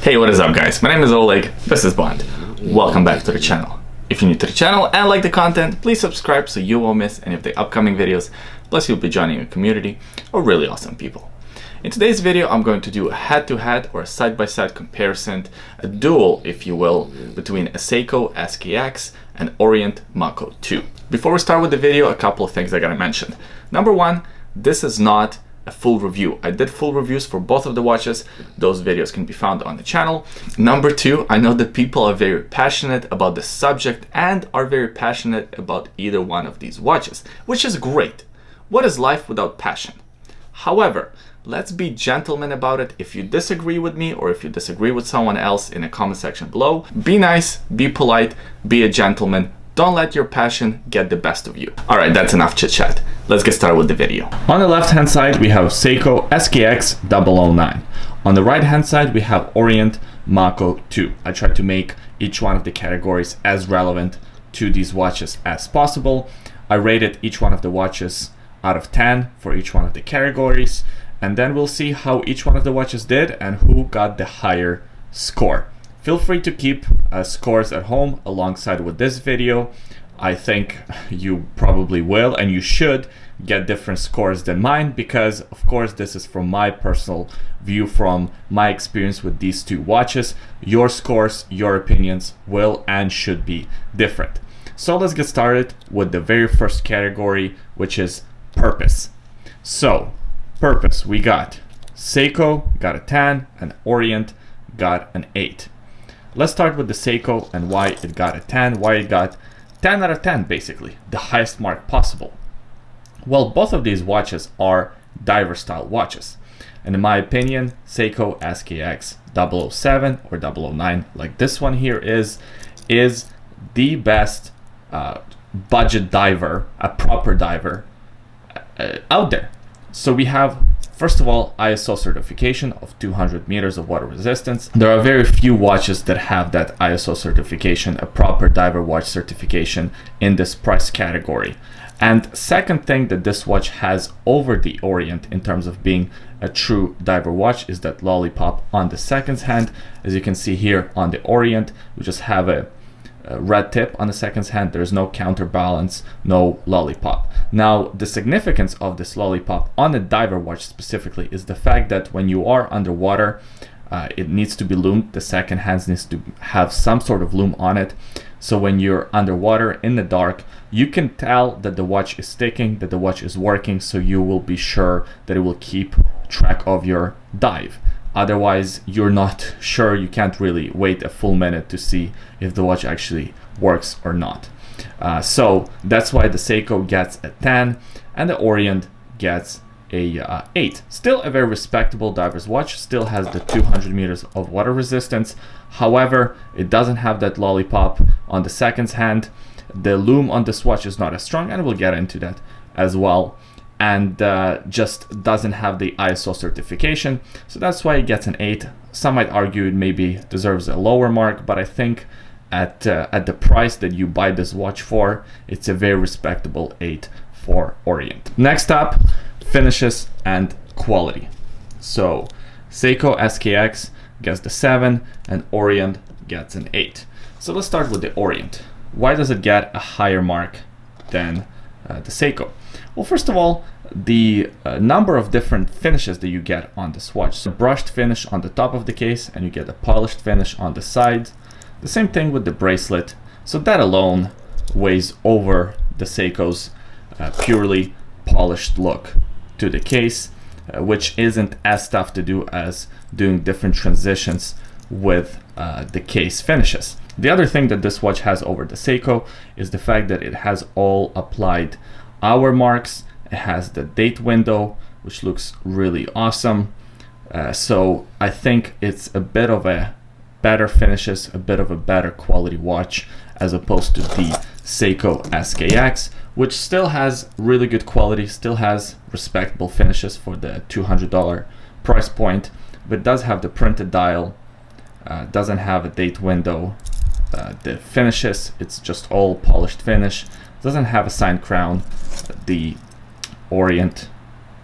Hey, what is up guys? My name is Oleg, this is Bond. Welcome back to the channel. If you're new to the channel and like the content, please subscribe so you won't miss any of the upcoming videos. Plus you'll be joining a community of really awesome people. In today's video, I'm going to do a head-to-head or a side-by-side comparison, a duel, if you will, between a Seiko SKX and Orient Mako 2. Before we start with the video, a couple of things I gotta mention. Number one, this is not a full review. I did full reviews for both of the watches. Those videos can be found on the channel. Number two, I know that people are very passionate about the subject and are very passionate about either one of these watches, which is great. What is life without passion? However, let's be gentlemen about it. If you disagree with me or if you disagree with someone else in the comment section below, be nice, be polite, be a gentleman. Don't let your passion get the best of you. All right, that's enough chit chat. Let's get started with the video. On the left hand side, we have Seiko SKX009. On the right hand side, we have Orient Mako 2. I tried to make each one of the categories as relevant to these watches as possible. I rated each one of the watches out of 10 for each one of the categories. And then we'll see how each one of the watches did and who got the higher score. Feel free to keep scores at home alongside with this video. I think you probably will and you should get different scores than mine because of course this is from my personal view, from my experience with these two watches. Your scores, your opinions will and should be different. So let's get started with the very first category, which is purpose. So purpose, we got Seiko got a 10 and Orient got an 8. Let's start with the Seiko and why it got a 10, why it got 10 out of 10 basically, the highest mark possible. Well, both of these watches are diver style watches. And in my opinion, Seiko SKX007 or 009, like this one here is the best budget diver, a proper diver out there. So we have, first of all, ISO certification of 200 meters of water resistance. There are very few watches that have that ISO certification, a proper diver watch certification in this price category. And second thing that this watch has over the Orient in terms of being a true diver watch is that lollipop on the seconds hand. As you can see here on the Orient, we just have a red tip on the seconds hand. There's no counterbalance, no lollipop. Now the significance of this lollipop on a diver watch specifically is the fact that when you are underwater, it needs to be lumed. The second hand needs to have some sort of lume on it, so when you're underwater in the dark, you can tell that the watch is ticking, that the watch is working, so you will be sure that it will keep track of your dive. Otherwise, you're not sure. You can't really wait a full minute to see if the watch actually works or not. So that's why the Seiko gets a 10 and the Orient gets a 8. Still a very respectable diver's watch, still has the 200 meters of water resistance. However, it doesn't have that lollipop on the seconds hand. The lume on this watch is not as strong, and we'll get into that as well. And just doesn't have the ISO certification, so that's why it gets an 8. Some might argue it maybe deserves a lower mark, but I think at the price that you buy this watch for, it's a very respectable 8 for Orient. Next up, finishes and quality. So Seiko SKX gets the 7 and Orient gets an 8. So let's start with the Orient. Why does it get a higher mark than the Seiko? Well, first of all, the number of different finishes that you get on this watch. So brushed finish on the top of the case and you get a polished finish on the sides. The same thing with the bracelet. So that alone weighs over the Seiko's purely polished look to the case, which isn't as tough to do as doing different transitions with the case finishes. The other thing that this watch has over the Seiko is the fact that it has all applied hour marks. It has the date window, which looks really awesome. So I think it's a bit of a better finishes, a bit of a better quality watch as opposed to the Seiko SKX, which still has really good quality, still has respectable finishes for the $200 price point, but does have the printed dial, doesn't have a date window. The finishes, it's just all polished finish, doesn't have a signed crown. The Orient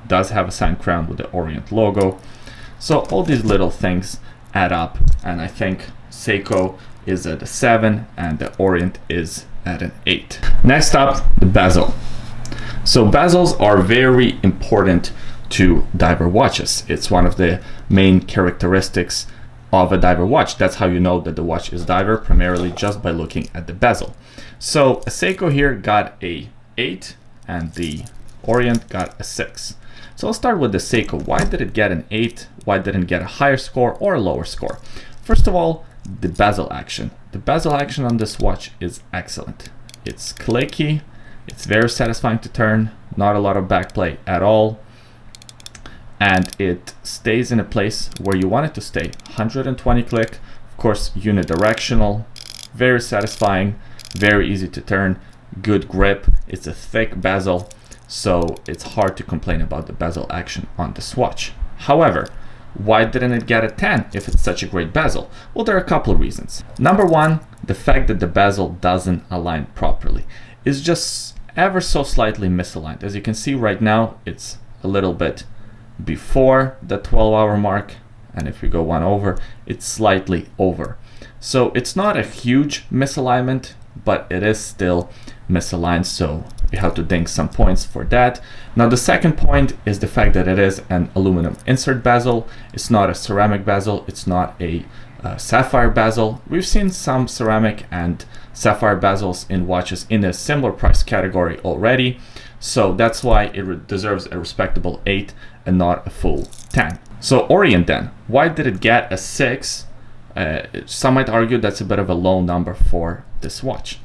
does have a signed crown with the Orient logo. So all these little things add up, and I think Seiko is at a 7 and the Orient is at an 8. Next up, the bezel. So bezels are very important to diver watches. It's one of the main characteristics of a diver watch. That's how you know that the watch is diver, primarily just by looking at the bezel. So a Seiko here got a 8 and the Orient got a 6. So I'll start with the Seiko. Why did it get an 8? Why didn't it get a higher score or a lower score? First of all, the bezel action. The bezel action on this watch is excellent. It's clicky, it's very satisfying to turn, not a lot of backplay at all, and it stays in a place where you want it to stay. 120 click, of course unidirectional, very satisfying, very easy to turn, good grip. It's a thick bezel, so it's hard to complain about the bezel action on this watch. However, why didn't it get a 10 if it's such a great bezel? Well, there are a couple of reasons. Number one, the fact that the bezel doesn't align properly. It's just ever so slightly misaligned. As you can see right now, it's a little bit before the 12-hour mark, and if we go one over, it's slightly over. So it's not a huge misalignment, but it is still misaligned, so you have to ding some points for that. Now the second point is the fact that it is an aluminum insert bezel. It's not a ceramic bezel, it's not a sapphire bezel. We've seen some ceramic and sapphire bezels in watches in a similar price category already, so that's why it deserves a respectable 8 and not a full 10. So Orient then, why did it get a 6? Some might argue that's a bit of a low number for this watch.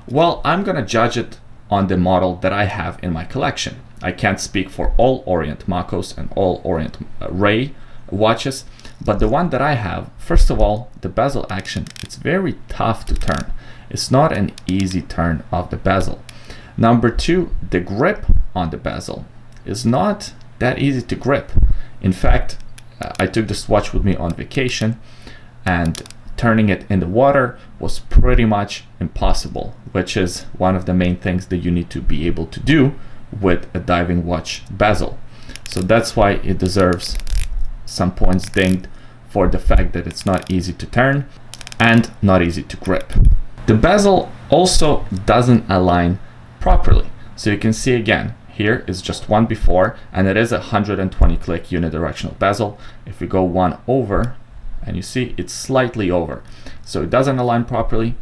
Well, I'm gonna judge it on the model that I have in my collection. I can't speak for all Orient Makos and all Orient Ray watches, but the one that I have, first of all, the bezel action, it's very tough to turn. It's not an easy turn of the bezel. Number two, the grip on the bezel is not that easy to grip. In fact, I took this watch with me on vacation, and turning it in the water was pretty much impossible, which is one of the main things that you need to be able to do with a diving watch bezel. So that's why it deserves some points dinged for the fact that it's not easy to turn and not easy to grip. The bezel also doesn't align properly. So you can see again, here is just one before, and it is a 120 click unidirectional bezel. If we go one over, and you see it's slightly over, so it doesn't align properly.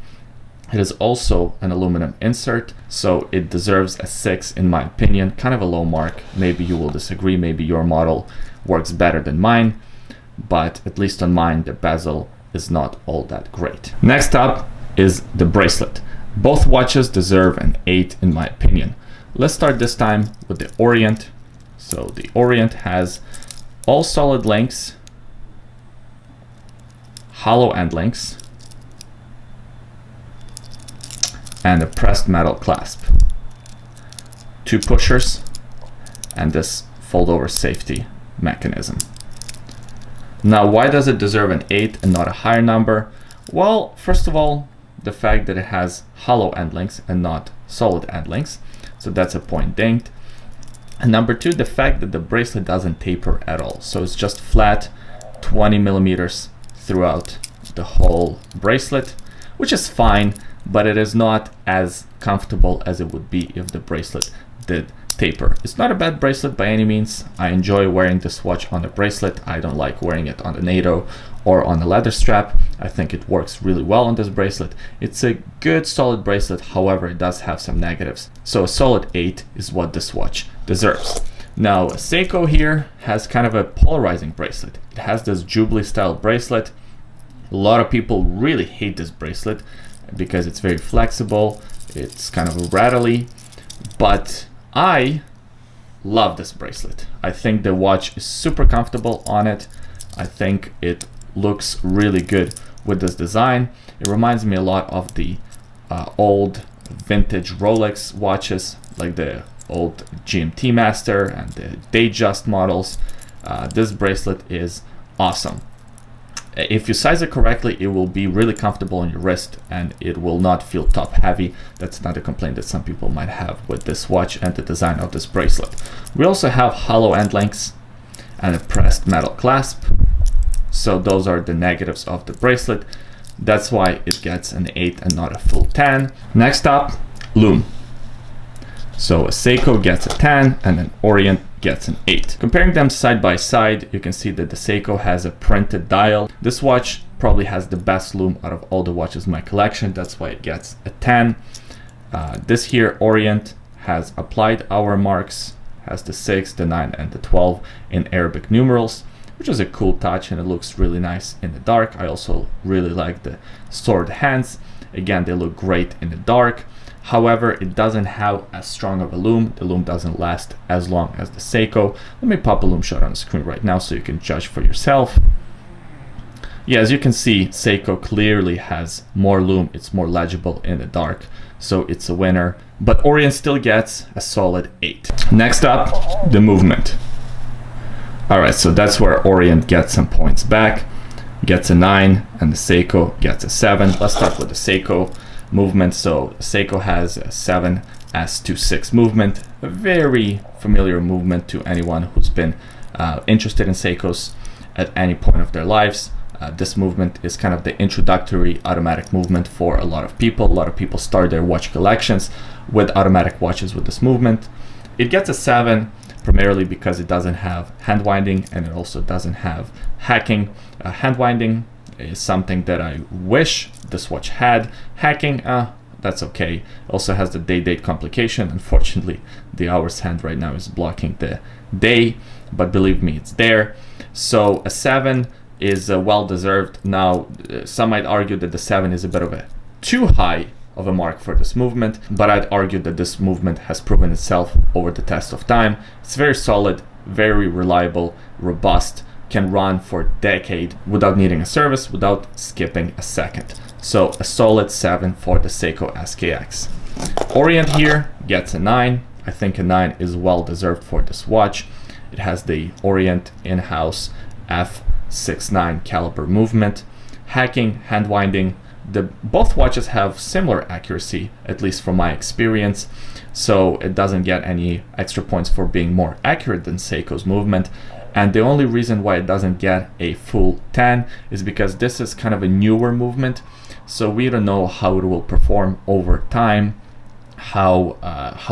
It is also an aluminum insert, so it deserves a 6 in my opinion, kind of a low mark. Maybe you will disagree, maybe your model works better than mine, but at least on mine the bezel is not all that great. Next up is the bracelet. Both watches deserve an 8 in my opinion. Let's start this time with the Orient. So the Orient has all solid links, hollow end links, and a pressed metal clasp, 2 pushers, and this fold-over safety mechanism. Now, why does it deserve an 8 and not a higher number? Well, first of all, the fact that it has hollow end links and not solid end links, so that's a point dinged. And number 2, the fact that the bracelet doesn't taper at all, so it's just flat 20 millimeters throughout the whole bracelet, which is fine, but it is not as comfortable as it would be if the bracelet did taper. It's not a bad bracelet by any means. I enjoy wearing this watch on a bracelet. I don't like wearing it on the NATO or on a leather strap. I think it works really well on this bracelet. It's a good solid bracelet, however it does have some negatives. So a solid 8 is what this watch deserves. Now Seiko here has kind of a polarizing bracelet. It has this Jubilee style bracelet. A lot of people really hate this bracelet because it's very flexible, it's kind of rattly, but I love this bracelet. I think the watch is super comfortable on it. I think it looks really good with this design. It reminds me a lot of the old vintage Rolex watches, like the old GMT Master and the Datejust models. This bracelet is awesome. If you size it correctly, it will be really comfortable on your wrist and it will not feel top heavy. That's not a complaint that some people might have with this watch and the design of this bracelet. We also have hollow end links and a pressed metal clasp. So those are the negatives of the bracelet. That's why it gets an 8 and not a full 10. Next up, Lume. So a Seiko gets a 10 and an Orient gets an 8. Comparing them side by side, you can see that the Seiko has a printed dial. This watch probably has the best lume out of all the watches in my collection. That's why it gets a 10. This here, Orient, has applied hour marks, has the 6, the 9, and the 12 in Arabic numerals, which is a cool touch and it looks really nice in the dark. I also really like the sword hands. Again, they look great in the dark. However, it doesn't have as strong of a lume. The lume doesn't last as long as the Seiko. Let me pop a lume shot on the screen right now so you can judge for yourself. Yeah, as you can see, Seiko clearly has more lume. It's more legible in the dark, so it's a winner. But Orient still gets a solid 8. Next up, the movement. All right, so that's where Orient gets some points back, gets a 9, and the Seiko gets a 7. Let's start with the Seiko movement. So Seiko has a 7 S26 movement, a very familiar movement to anyone who's been interested in Seikos at any point of their lives. This movement is kind of the introductory automatic movement for a lot of people. A lot of people start their watch collections with automatic watches with this movement. It gets a 7 primarily because it doesn't have hand winding and it also doesn't have hacking. Hand winding is something that I wish this watch had. Hacking, that's okay. Also has the day-date complication. Unfortunately, the hour's hand right now is blocking the day, but believe me, it's there. So a 7 is well-deserved. Now, some might argue that the 7 is a bit of a too high of a mark for this movement, but I'd argue that this movement has proven itself over the test of time. It's very solid, very reliable, robust, can run for a decade without needing a service, without skipping a second. So a solid 7 for the Seiko SKX. Orient here gets a 9. I think a 9 is well-deserved for this watch. It has the Orient in-house F69 caliber movement, hacking, hand winding. Both watches have similar accuracy, at least from my experience, so it doesn't get any extra points for being more accurate than Seiko's movement. And the only reason why it doesn't get a full 10 is because this is kind of a newer movement, so we don't know how it will perform over time, how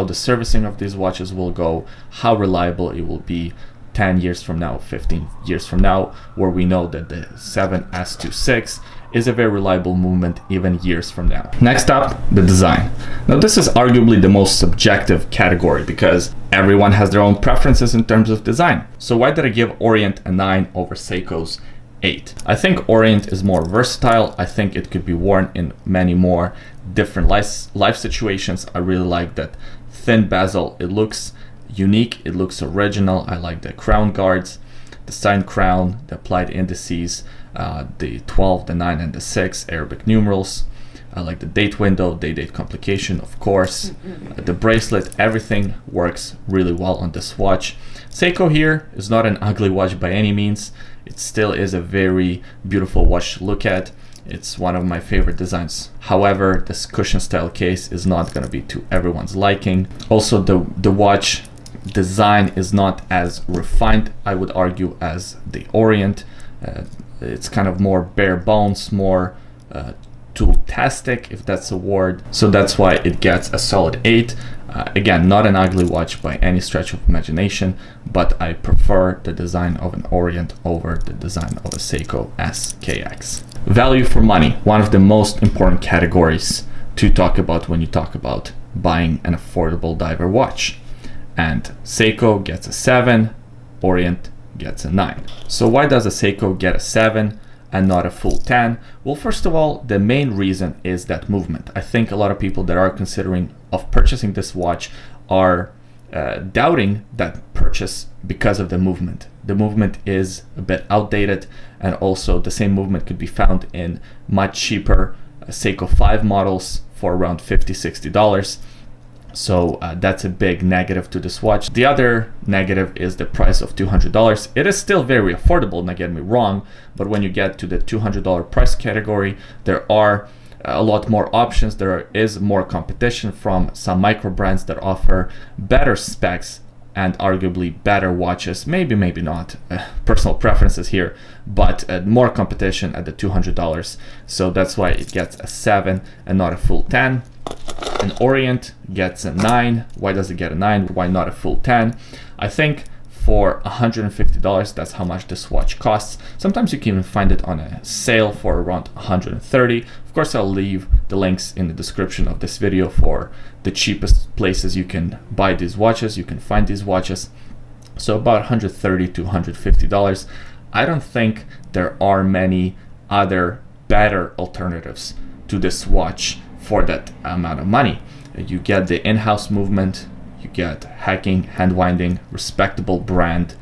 the servicing of these watches will go, how reliable it will be 10 years from now, 15 years from now, where we know that the 7S26 is a very reliable movement even years from now. Next up, the design. Now this is arguably the most subjective category because everyone has their own preferences in terms of design. So why did I give Orient a 9 over Seiko's 8? I think Orient is more versatile. I think it could be worn in many more different life situations. I really like that thin bezel. It looks unique, it looks original. I like the crown guards, the signed crown, the applied indices, the 12, the 9, and the 6 Arabic numerals. I like the date window, date complication, of course. The bracelet, everything works really well on this watch. Seiko here is not an ugly watch by any means. It still is a very beautiful watch to look at. It's one of my favorite designs. However, this cushion style case is not going to be to everyone's liking. Also, the watch design is not as refined, I would argue, as the Orient. It's kind of more bare bones, more tool-tastic, if that's a word. So that's why it gets a solid 8. Again, not an ugly watch by any stretch of imagination, but I prefer the design of an Orient over the design of a Seiko SKX. Value for money, one of the most important categories to talk about when you talk about buying an affordable diver watch. And Seiko gets a 7, Orient gets a 9. So why does a Seiko get a 7 and not a full 10? Well, first of all, the main reason is that movement. I think a lot of people that are considering of purchasing this watch are doubting that purchase because of the movement. The movement is a bit outdated, and also the same movement could be found in much cheaper Seiko 5 models for around $50–60. So that's a big negative to this watch. The other negative is the price of $200. It is still very affordable, don't get me wrong, but when you get to the $200 price category, there are a lot more options. There is more competition from some micro brands that offer better specs and arguably better watches, maybe not, personal preferences here, but more competition at the $200. So that's why it gets a 7 and not a full 10. An Orient gets a 9. Why does it get a 9? Why not a full 10? I think for $150, that's how much this watch costs. Sometimes you can even find it on a sale for around $130. Of course, I'll leave the links in the description of this video for the cheapest places you can buy these watches, you can find these watches. So about $130 to $150. I don't think there are many other better alternatives to this watch for that amount of money. You get the in-house movement, you get hacking, hand winding, respectable brand,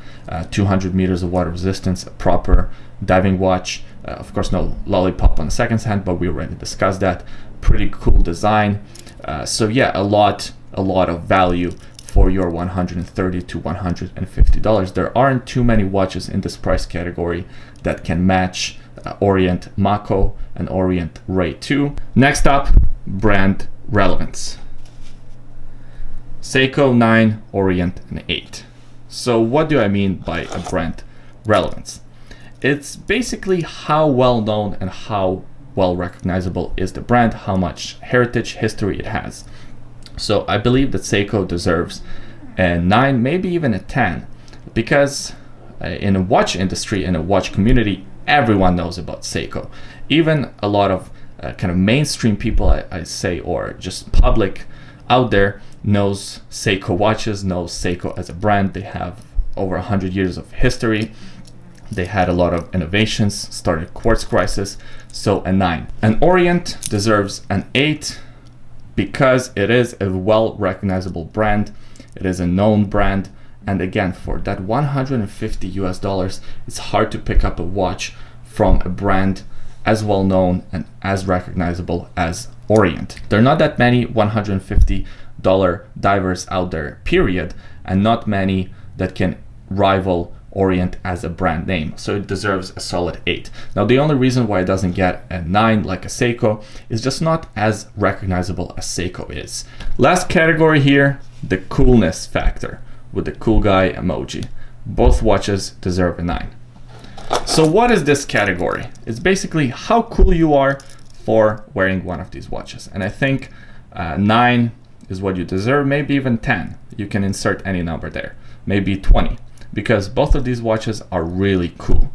200 meters of water resistance, a proper diving watch. Of course, no lollipop on the seconds hand, but we already discussed that. Pretty cool design. So yeah, a lot of value for your $130 to $150. There aren't too many watches in this price category that can match Orient Mako and Orient Ray 2. Next up, brand relevance. Seiko 9, Orient, and 8. So what do I mean by a brand relevance? It's basically how well known and how well recognizable is the brand, how much heritage, history it has. So I believe that Seiko deserves a 9, maybe even a 10, because in the watch industry, in the watch community, everyone knows about Seiko. Even a lot of kind of mainstream people, I say, or just public out there, knows Seiko watches, knows Seiko as a brand. They have over 100 years of history. They had a lot of innovations, started quartz crisis, so a 9. An Orient deserves an 8 because it is a well recognizable brand. It is a known brand, and again, for that $150 US, it's hard to pick up a watch from a brand as well known and as recognizable as Orient. There are not that many $150 divers out there, period, and not many that can rival Orient as a brand name, so it deserves a solid 8. Now, the only reason why it doesn't get a 9 like a Seiko is just not as recognizable as Seiko is. Last category here, the coolness factor with the cool guy emoji. Both watches deserve a 9. So what is this category? It's basically how cool you are for wearing one of these watches, and I think 9 is what you deserve, maybe even 10. You can insert any number there, maybe 20, because both of these watches are really cool.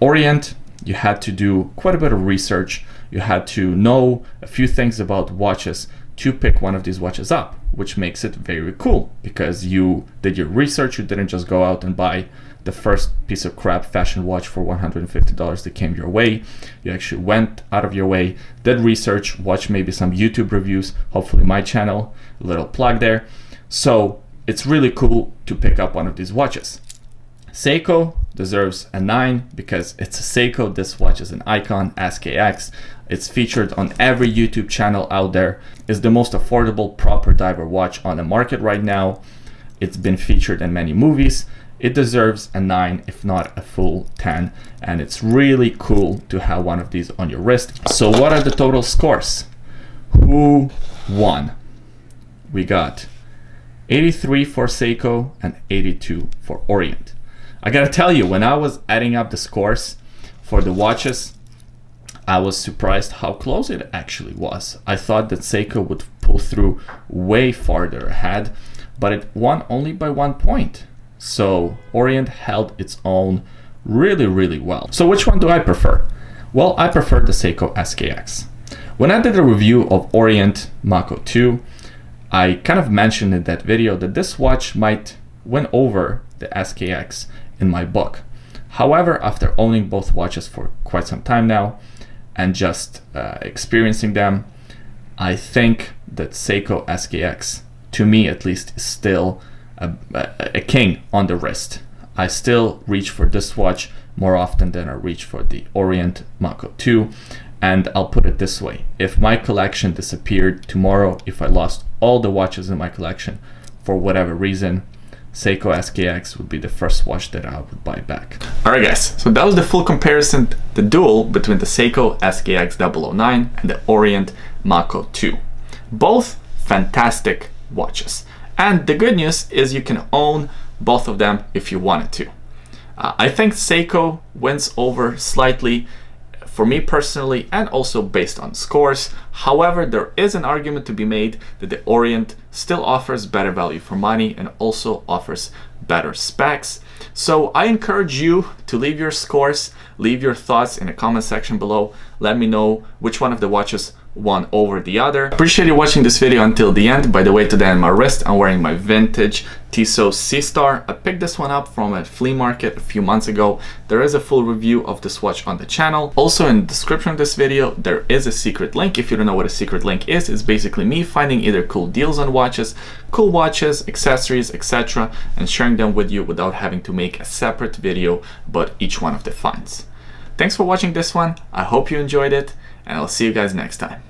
Orient, you had to do quite a bit of research. You had to know a few things about watches to pick one of these watches up, which makes it very cool because you did your research. You didn't just go out and buy the first piece of crap fashion watch for $150 that came your way. You actually went out of your way, did research, watched maybe some YouTube reviews, hopefully my channel, a little plug there. So it's really cool to pick up one of these watches. Seiko deserves a 9 because it's a Seiko. This watch is an icon, SKX. It's featured on every YouTube channel out there. It's the most affordable proper diver watch on the market right now. It's been featured in many movies. It deserves a 9, if not a full 10, and it's really cool to have one of these on your wrist. So what are the total scores? Who won? We got 83 for Seiko and 82 for Orient. I gotta tell you, when I was adding up the scores for the watches, I was surprised how close it actually was. I thought that Seiko would pull through way farther ahead, but it won only by 1 point. So Orient held its own really, really well. So which one do I prefer? Well, I prefer the Seiko SKX. When I did a review of Orient Mako 2, I kind of mentioned in that video that this watch might win over the SKX in my book. However, after owning both watches for quite some time now and just experiencing them, I think that Seiko SKX, to me at least, is still a king on the wrist. I still reach for this watch more often than I reach for the Orient Mako 2. And I'll put it this way, if my collection disappeared tomorrow, if I lost all the watches in my collection for whatever reason, Seiko SKX would be the first watch that I would buy back. Alright guys, so that was the full comparison, the duel between the Seiko SKX009 and the Orient Mako 2. Both fantastic watches. And the good news is you can own both of them if you wanted to. I think Seiko wins over slightly for me personally, and also based on scores. However, there is an argument to be made that the Orient still offers better value for money and also offers better specs. So I encourage you to leave your scores, leave your thoughts in the comment section below. Let me know which one of the watches won over the other. Appreciate you watching this video until the end. By the way, today on my wrist I'm wearing my vintage Tissot C-Star. I picked this one up from a flea market a few months ago. There is a full review of this watch on the channel. Also in the description of this video there is a secret link. If you don't know what a secret link is, it's basically me finding either cool deals on watches, cool watches, accessories, etc., and sharing them with you without having to make a separate video about each one of the finds. Thanks for watching this one. I hope you enjoyed it, and I'll see you guys next time.